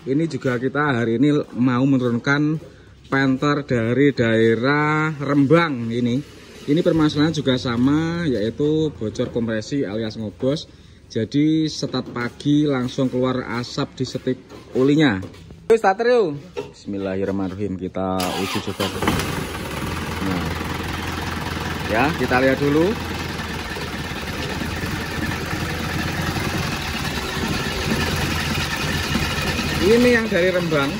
Ini juga kita hari ini mau menurunkan penter dari daerah Rembang ini. Ini permasalahan juga sama, yaitu bocor kompresi alias ngobos. Jadi start pagi langsung keluar asap di setik olinya. Starter yuk. Bismillahirrahmanirrahim, kita uji coba. Nah, ya kita lihat dulu. Ini yang dari Rembang.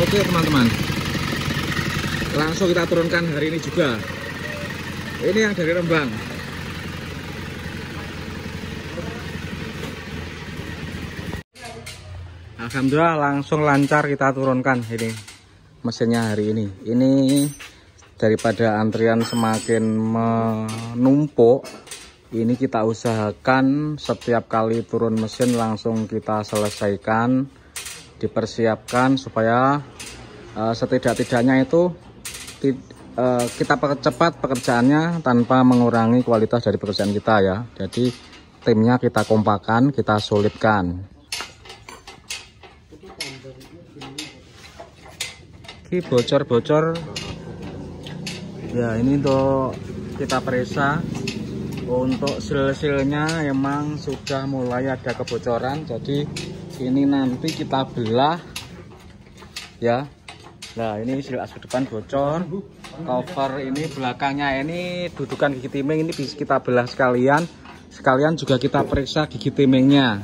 Oke teman-teman, langsung kita turunkan hari ini juga. Ini yang dari Rembang. Alhamdulillah langsung lancar kita turunkan ini mesinnya hari ini. Ini daripada antrian semakin menumpuk, ini kita usahakan setiap kali turun mesin langsung kita selesaikan, dipersiapkan supaya setidak-tidaknya itu kita percepat pekerjaannya tanpa mengurangi kualitas dari pekerjaan kita ya. Jadi timnya kita kompakan, kita solidkan. Ini bocor-bocor ya, ini untuk kita periksa. Untuk sil-silnya emang sudah mulai ada kebocoran, jadi ini nanti kita belah ya. Nah ini sil asap depan bocor, cover ini belakangnya ini dudukan gigi timing ini bisa kita belah sekalian juga kita periksa gigi timingnya.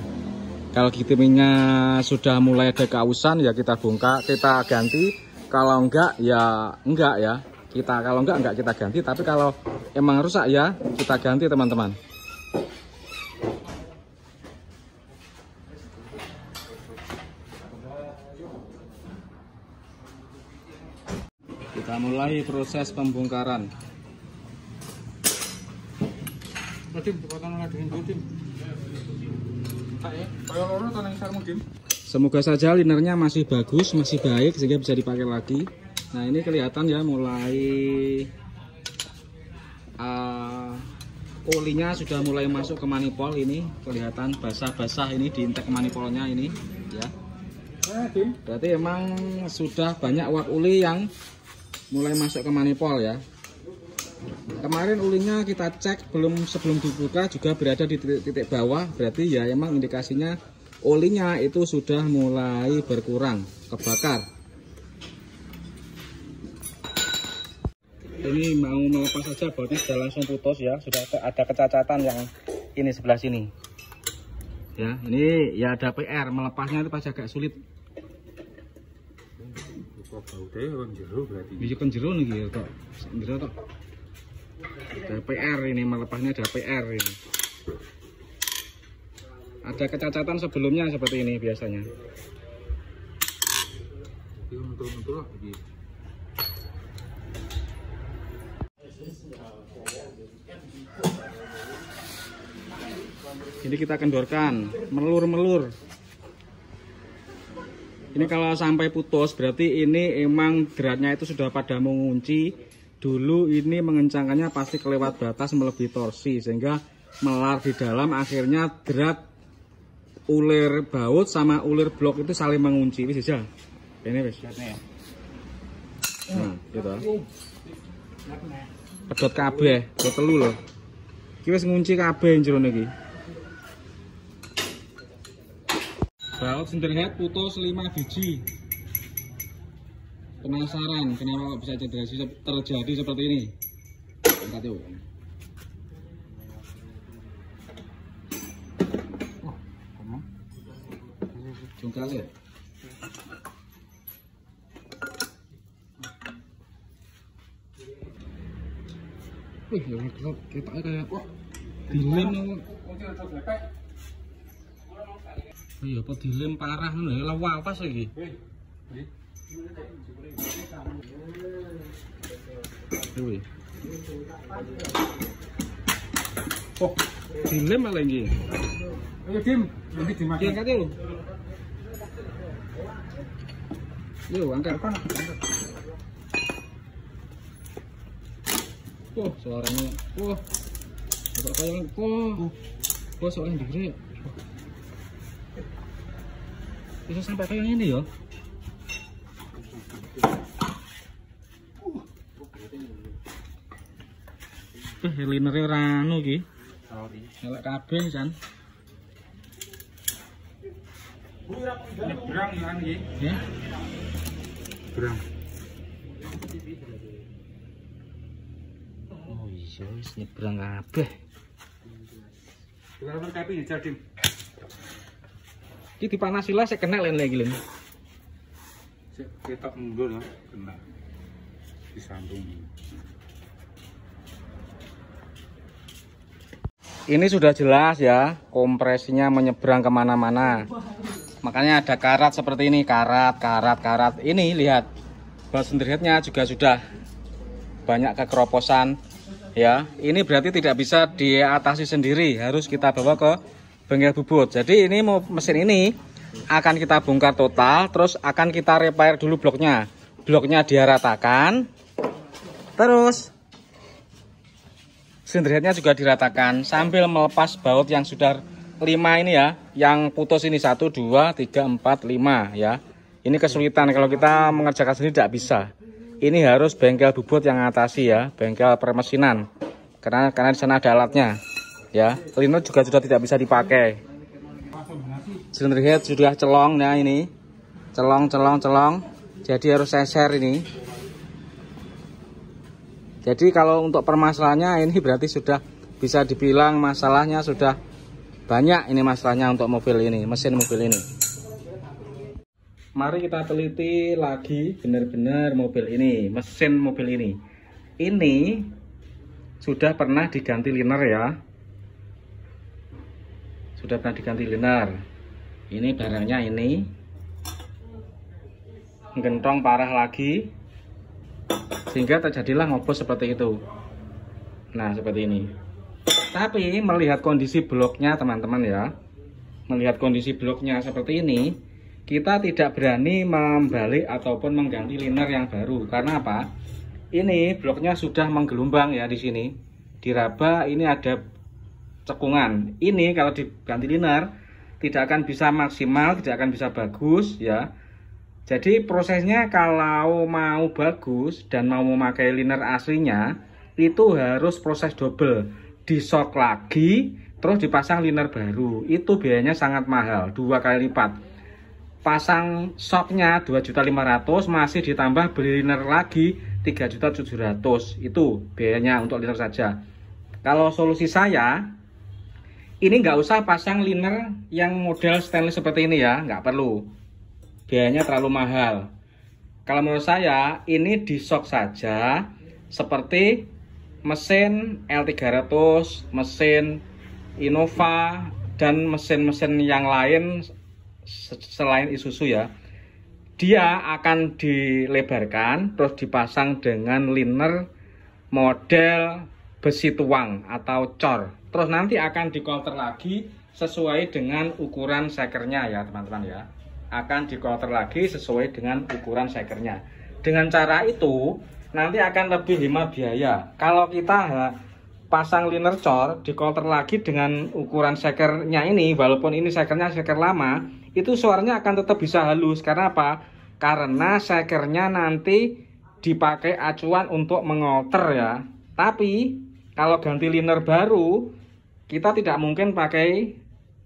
Kalau gigi timingnya sudah mulai ada kausan ya kita bongkar, kita ganti. Kalau enggak ya enggak ya, kalau enggak kita ganti. Tapi kalau emang rusak ya kita ganti teman-teman. Kita mulai proses pembongkaran. Semoga saja linernya masih bagus, masih baik sehingga bisa dipakai lagi. Nah ini kelihatan ya mulai olinya sudah mulai masuk ke manifold. Ini kelihatan basah-basah ini di intake manifoldnya ini ya. Berarti emang sudah banyak uap oli yang mulai masuk ke manifold ya. Kemarin ulinya kita cek sebelum dibuka juga berada di titik bawah, berarti ya emang indikasinya olinya itu sudah mulai berkurang, kebakar. Ini mau melepas saja bautnya sudah langsung putus ya, sudah ada kecacatan yang ini sebelah sini. Ya, ini ya ada PR, melepasnya itu pasti agak sulit. Bisa penjero nih kok. Ada PR ini, melepasnya ada PR ini. Ada kecacatan sebelumnya seperti ini biasanya. Ini kita kendorkan, melur-melur. Ini kalau sampai putus berarti ini emang dratnya itu sudah pada mengunci. Dulu ini mengencangkannya pasti kelewat batas melebihi torsi sehingga melar di dalam, akhirnya drat ulir baut sama ulir blok itu saling mengunci. Wis ya. Ini wis. Nah, gitu. Pedot kabeh, pedot telu lho. Iki wis ngunci kabeh jero niki. Baut senderhead putus 5 biji. Penasaran kenapa bisa terjadi seperti ini? Angkat yuk. Jungkal ya. Wih, yang gelap kita kayak dilem. Iya, apa dilem parah ngono ya, lawas lagi. Wih. Oh, dilem malah ini. Ayo Dim, nanti dimakan. Angkat yuk. Yuk, angkat. Oh, suaranya. Wah. Kok kayak kok soalnya digere. Bisa sampai kayak ini ya. Linernya ranu ki. Elek kabeh san. Nyebrang kan iki. Ya. Nyebrang. Oh iya, wis nyebrang kabeh. Kalau kapi ngejar Dim. Iki dipanasi lah sik kena lagi lin. Sik ketok mundur lah, kena. Disambung. Ini sudah jelas ya, kompresinya menyeberang kemana-mana. Makanya ada karat seperti ini, karat. Ini lihat, bal sendirheadnya juga sudah banyak kekeroposan. Ya, ini berarti tidak bisa diatasi sendiri, harus kita bawa ke bengkel bubut. Jadi ini mesin ini akan kita bongkar total, terus akan kita repair dulu bloknya. Bloknya diratakan, terus sendirheadnya juga diratakan sambil melepas baut yang sudah 5 ini ya, yang putus ini 1, 2, 3, 4, 5 ya. Ini kesulitan kalau kita mengerjakan sendiri tidak bisa. Ini harus bengkel bubut yang atasi ya, bengkel permesinan. Karena di sana ada alatnya ya. Liner juga sudah tidak bisa dipakai. Sendirhead sudah celong ya ini. Celong. Jadi harus seser ini. Jadi kalau untuk permasalahannya ini berarti sudah bisa dibilang masalahnya sudah banyak ini masalahnya untuk mobil ini, mesin mobil ini. Mari kita teliti lagi benar-benar mobil ini, mesin mobil ini. Ini sudah pernah diganti liner ya. Sudah pernah diganti liner. Ini barangnya ini. Gentong parah lagi. Sehingga terjadilah ngobos seperti itu. Nah seperti ini. Tapi melihat kondisi bloknya teman-teman ya, melihat kondisi bloknya seperti ini, kita tidak berani membalik ataupun mengganti liner yang baru. Karena apa? Ini bloknya sudah menggelombang ya di sini. Diraba ini ada cekungan. Ini kalau diganti liner tidak akan bisa maksimal, tidak akan bisa bagus ya. Jadi prosesnya kalau mau bagus dan mau memakai liner aslinya itu harus proses double, disok lagi terus dipasang liner baru. Itu biayanya sangat mahal, 2 kali lipat. Pasang shocknya 2.500.000 masih ditambah beli liner lagi 3.700.000. Itu biayanya untuk liner saja. Kalau solusi saya ini nggak usah pasang liner yang model stainless seperti ini ya, nggak perlu. Biayanya terlalu mahal. Kalau menurut saya ini di shock saja seperti mesin L300, mesin Innova dan mesin-mesin yang lain selain Isuzu ya. Dia akan dilebarkan terus dipasang dengan liner model besi tuang atau cor. Terus nanti akan dikonter lagi sesuai dengan ukuran sekernya ya teman-teman ya. Akan dikonter lagi sesuai dengan ukuran sekernya. Dengan cara itu nanti akan lebih hemat biaya. Kalau kita pasang liner cor dikonter lagi dengan ukuran sekernya ini, walaupun ini sekernya seker lama, itu suaranya akan tetap bisa halus. Karena apa? Karena sekernya nanti dipakai acuan untuk mengolter ya. Tapi kalau ganti liner baru kita tidak mungkin pakai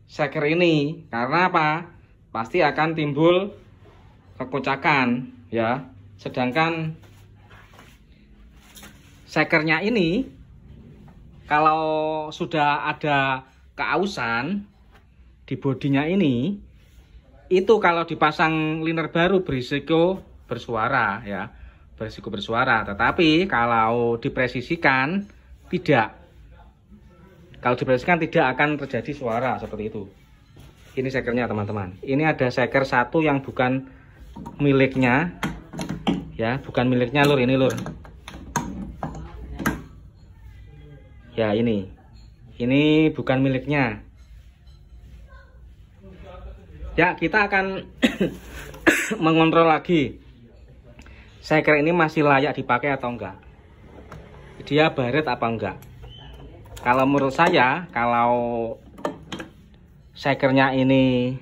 seker ini. Karena apa? Pasti akan timbul kekocakan ya. Sedangkan sekernya ini kalau sudah ada keausan di bodinya ini, itu kalau dipasang liner baru berisiko bersuara ya, berisiko bersuara. Tetapi kalau dipresisikan tidak. Kalau dipresisikan tidak akan terjadi suara seperti itu. Ini sekernya teman-teman. Ini ada seker satu yang bukan miliknya ya, bukan miliknya lur, ini lur. Ya ini Ini bukan miliknya. Ya, kita akan mengontrol lagi. Shaker ini masih layak dipakai atau enggak. Dia baret apa enggak. Kalau menurut saya, kalau shakernya ini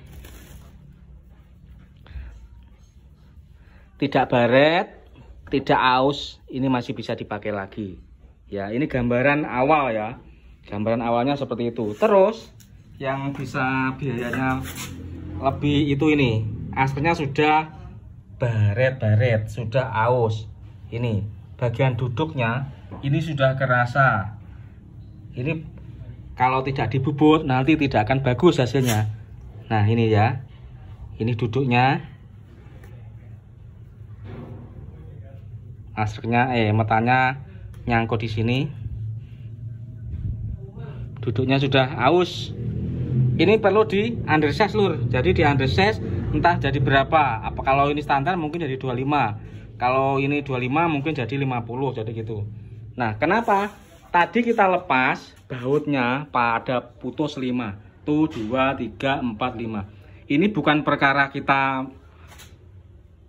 tidak baret, tidak aus, ini masih bisa dipakai lagi. Ya, ini gambaran awal ya. Gambaran awalnya seperti itu. Terus yang bisa biayanya lebih itu ini. Aslinya sudah baret-baret, sudah aus. Ini bagian duduknya ini sudah kerasa. Ini kalau tidak dibubut nanti tidak akan bagus hasilnya. Nah, ini ya. Ini duduknya. Aslinya matanya nyangkut di sini. Duduknya sudah aus. Ini perlu di undersize lur. Jadi di undersize entah jadi berapa. Apa kalau ini standar mungkin jadi 25. Kalau ini 25 mungkin jadi 50, jadi gitu. Nah, kenapa? Tadi kita lepas bautnya pada putus 5. Tuh 2, 3, 4, 5. Ini bukan perkara kita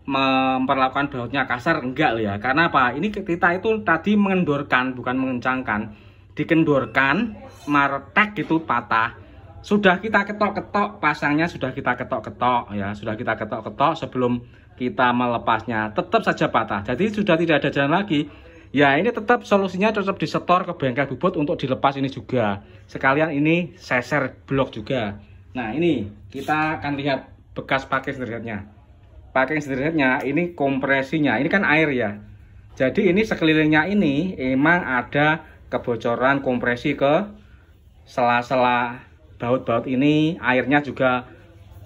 memperlakukan bautnya kasar, enggak ya. Karena apa? Ini kita itu tadi mengendorkan, bukan mengencangkan. Dikendorkan, martek itu patah. Sudah kita ketok-ketok, pasangnya sudah kita ketok-ketok ya, sudah kita ketok-ketok sebelum kita melepasnya, tetap saja patah. Jadi sudah tidak ada jalan lagi. Ya, ini tetap solusinya tetap disetor ke bengkel bubut untuk dilepas ini juga. Sekalian ini seser blok juga. Nah, ini kita akan lihat bekas pakai sederhananya. Pakai sederhananya ini kompresinya, ini kan air ya. Jadi ini sekelilingnya ini emang ada kebocoran kompresi ke sela-sela baut-baut ini, airnya juga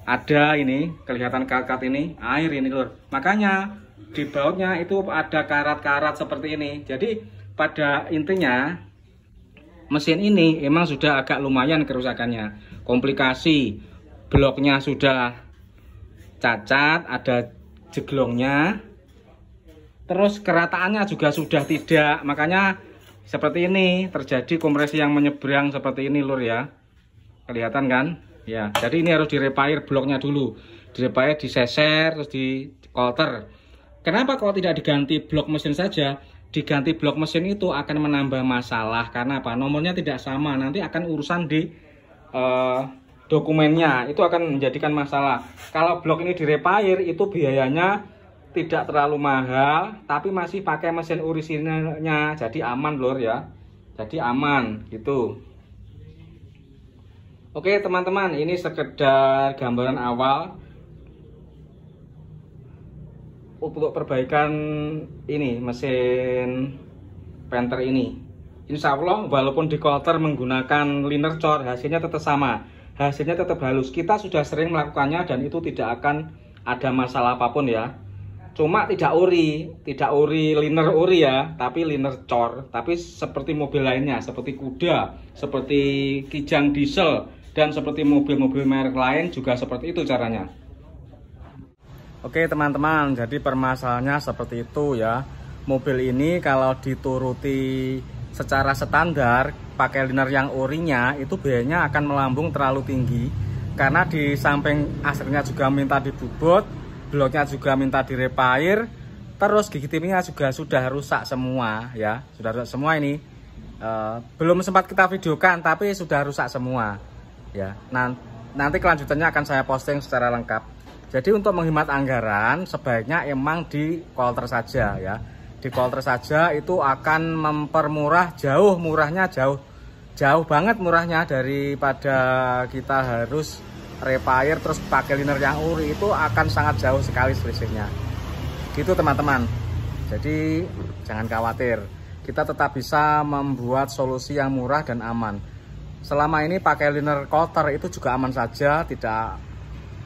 ada ini, kelihatan karat-karat ini, air ini lur. Makanya di bautnya itu ada karat-karat seperti ini. Jadi pada intinya mesin ini emang sudah agak lumayan kerusakannya. Komplikasi, bloknya sudah cacat, ada jeglongnya. Terus kerataannya juga sudah tidak, makanya seperti ini terjadi kompresi yang menyeberang seperti ini lur ya. Kelihatan kan? Ya, jadi ini harus direpair bloknya dulu. Direpair, diseser, terus di kolter. Kenapa kalau tidak diganti blok mesin saja? Diganti blok mesin itu akan menambah masalah. Karena apa? Nomornya tidak sama. Nanti akan urusan di dokumennya. Itu akan menjadikan masalah. Kalau blok ini direpair, itu biayanya tidak terlalu mahal, tapi masih pakai mesin orisinalnya, jadi aman lur ya. Jadi aman gitu. Oke teman-teman, ini sekedar gambaran awal untuk perbaikan ini mesin Panther ini. Insya Allah walaupun di kolter menggunakan liner cor, hasilnya tetap sama, hasilnya tetap halus. Kita sudah sering melakukannya dan itu tidak akan ada masalah apapun ya. Cuma tidak ori liner ori ya, tapi liner cor. Tapi seperti mobil lainnya, seperti kuda, seperti kijang diesel, dan seperti mobil-mobil merek lain juga seperti itu caranya. Oke teman-teman, jadi permasalahannya seperti itu ya. Mobil ini kalau dituruti secara standar, pakai liner yang orinya, itu biayanya akan melambung terlalu tinggi. Karena di samping aslinya juga minta dibubut, bloknya juga minta direpair, terus gigi timingnya juga sudah rusak semua ya, sudah rusak semua ini. Belum sempat kita videokan tapi sudah rusak semua ya. Nanti kelanjutannya akan saya posting secara lengkap. Jadi untuk menghemat anggaran sebaiknya emang di kolter saja ya. Di kolter saja itu akan mempermurah, jauh murahnya, jauh banget murahnya daripada kita harus repair terus pakai liner yang ori, itu akan sangat jauh sekali selisihnya gitu teman-teman. Jadi jangan khawatir, kita tetap bisa membuat solusi yang murah dan aman. Selama ini pakai liner kolter itu juga aman saja, tidak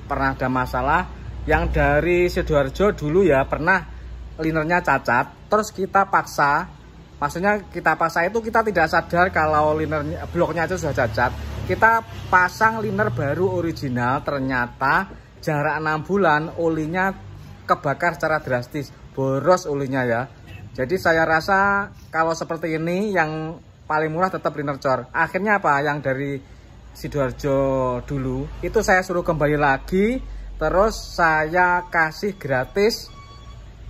pernah ada masalah. Yang dari Sidoarjo dulu ya pernah linernya cacat, terus kita paksa, maksudnya kita paksa itu kita tidak sadar kalau linernya, bloknya itu sudah cacat. Kita pasang liner baru original, ternyata jarak 6 bulan olinya kebakar secara drastis, boros olinya ya. Jadi saya rasa kalau seperti ini yang paling murah tetap liner cor. Akhirnya apa, yang dari Sidoarjo dulu itu saya suruh kembali lagi, terus saya kasih gratis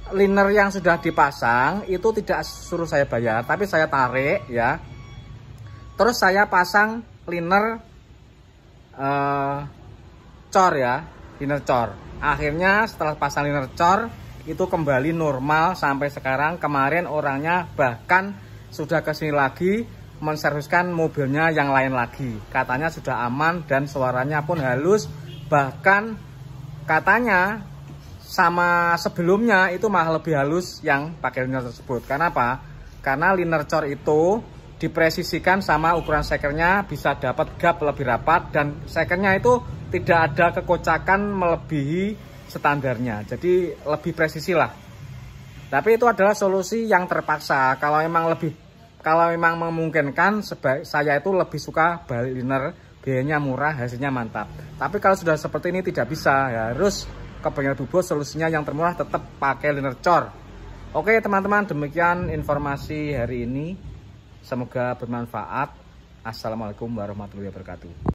liner yang sudah dipasang. Itu tidak suruh saya bayar, tapi saya tarik ya, terus saya pasang liner cor ya, liner cor. Akhirnya setelah pasang liner cor itu kembali normal sampai sekarang. Kemarin orangnya bahkan sudah kesini lagi menserviskan mobilnya yang lain lagi, katanya sudah aman dan suaranya pun halus, bahkan katanya sama sebelumnya itu malah lebih halus yang pakai liner tersebut. Karena apa? Karena liner cor itu dipresisikan sama ukuran sekernya, bisa dapat gap lebih rapat, dan sekernya itu tidak ada kekocakan melebihi standarnya, jadi lebih presisi lah. Tapi itu adalah solusi yang terpaksa. Kalau memang memungkinkan, saya itu lebih suka balik liner, biayanya murah, hasilnya mantap. Tapi kalau sudah seperti ini tidak bisa, ya harus ke bengkel Bubo. Solusinya yang termurah tetap pakai liner cor. Oke teman-teman, demikian informasi hari ini, semoga bermanfaat. Assalamualaikum warahmatullahi wabarakatuh.